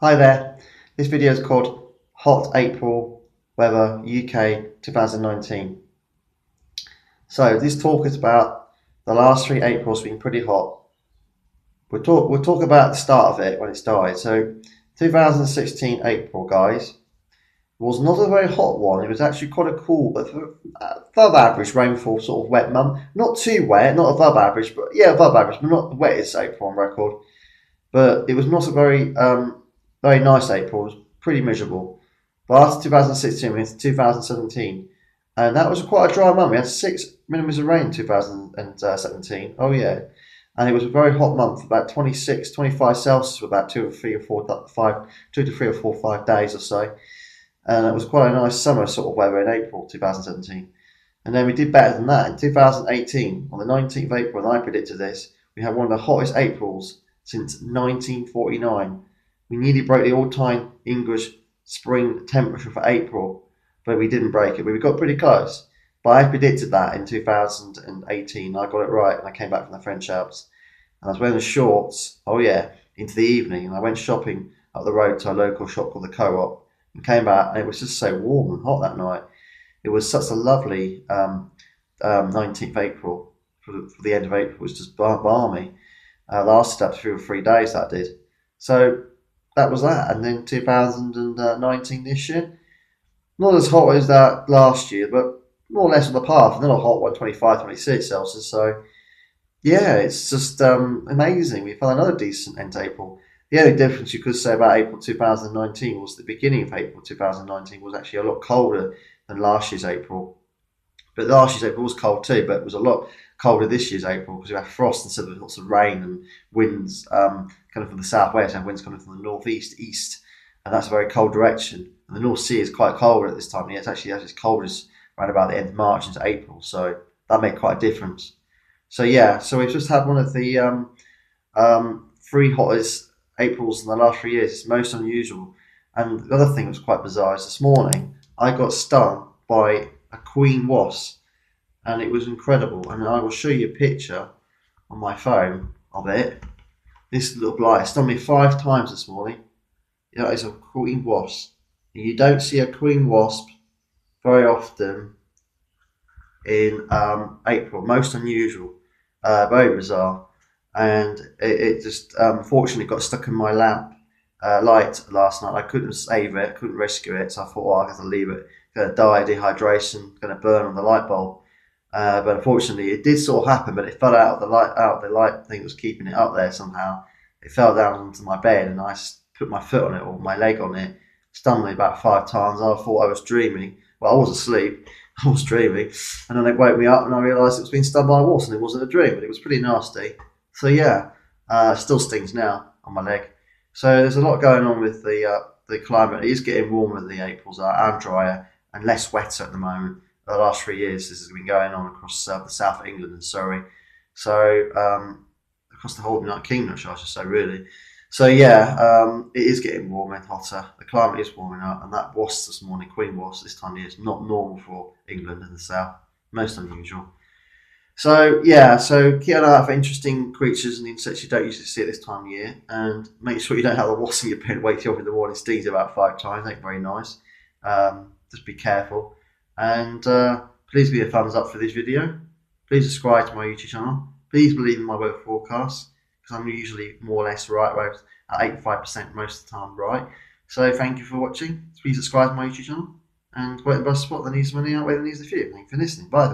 Hi there, this video is called Hot April Weather UK 2019. So this talk is about the last 3 Aprils being pretty hot. We'll talk about the start of it when it started. So 2016 April, guys, was not a very hot one. It was actually quite a cool, but above average rainfall sort of wet month. Not too wet, not above average, but yeah, above average, but not the wettest April on record. But it was not a very nice April. It was pretty miserable. But after 2016, we went to 2017, and that was quite a dry month. We had 6 millimeters of rain in 2017. Oh yeah, and it was a very hot month, about 26, 25 Celsius for about 2 to 3 or 4 5 days or so. And it was quite a nice summer sort of weather in April 2017. And then we did better than that in 2018. On the 19th of April, and I predicted this, we had one of the hottest Aprils since 1949. We nearly broke the all-time English spring temperature for April, but we didn't break it. We got pretty close. But I predicted that in 2018. I got it right, and I came back from the French Alps. And I was wearing the shorts, oh yeah, into the evening. And I went shopping up the road to a local shop called the Co-op, and came back, and it was just so warm and hot that night. It was such a lovely 19th April for the end of April. It was just balmy. Lasted up 2 or 3 days, that did. So that was that. And then 2019 this year, not as hot as that last year, but more or less on the path. Not a hot one, 25, 26 Celsius. So yeah, it's just amazing. We found another decent end to April. The only difference you could say about April 2019 was the beginning of April 2019 was actually a lot colder than last year's April. But last year's April was cold too, but it was a lot colder this year's April because we had frost instead of lots of rain and winds coming from the southwest and winds coming from the northeast, east, and that's a very cold direction. And the North Sea is quite cold at this time of year. It's actually at its coldest around about the end of March into April, so that made quite a difference. So yeah, so we've just had one of the 3 hottest Aprils in the last 3 years. It's most unusual. And the other thing that was quite bizarre is this morning I got stung by a queen wasp, and it was incredible. And I will show you a picture on my phone of it. This little blight stung me 5 times this morning. Yeah, it's a queen wasp. You don't see a queen wasp very often in April. Most unusual, very bizarre. And it just fortunately got stuck in my lamp light last night. I couldn't save it, couldn't rescue it, so I thought, oh, I have to leave it. Going to die, dehydration, going to burn on the light bulb. But unfortunately, it did sort of happen. But it fell out of the light thing that was keeping it up there somehow. It fell down onto my bed, and I put my foot on it or my leg on it, stunned me about 5 times. I thought I was dreaming. Well, I was asleep. I was dreaming, and then it woke me up, and I realised it was being stung by a wasp, and it wasn't a dream, but it was pretty nasty. So yeah, still stings now on my leg. So there's a lot going on with the climate. It is getting warmer. The Aprils are and drier and less wetter at the moment. The last 3 years, this has been going on across the south of England and Surrey. So across the whole United Kingdom, I should say, really. So yeah, it is getting warmer and hotter. The climate is warming up, and that wasp this morning, queen wasp, this time of year is not normal for England and the south. Most unusual. So yeah, so keep an eye out for interesting creatures and insects you don't usually see at this time of year, and make sure you don't have a wasp in your pen wake you up in the morning, stings you about 5 times. Ain't very nice. Just be careful, and please give me a thumbs up for this video. Please subscribe to my YouTube channel. Please believe in my weather forecasts, because I'm usually more or less right, whereas at 85% most of the time right. So thank you for watching. Please subscribe to my YouTube channel, and wait and bus spot that needs money out where there needs a few. Thank you for listening. Bye.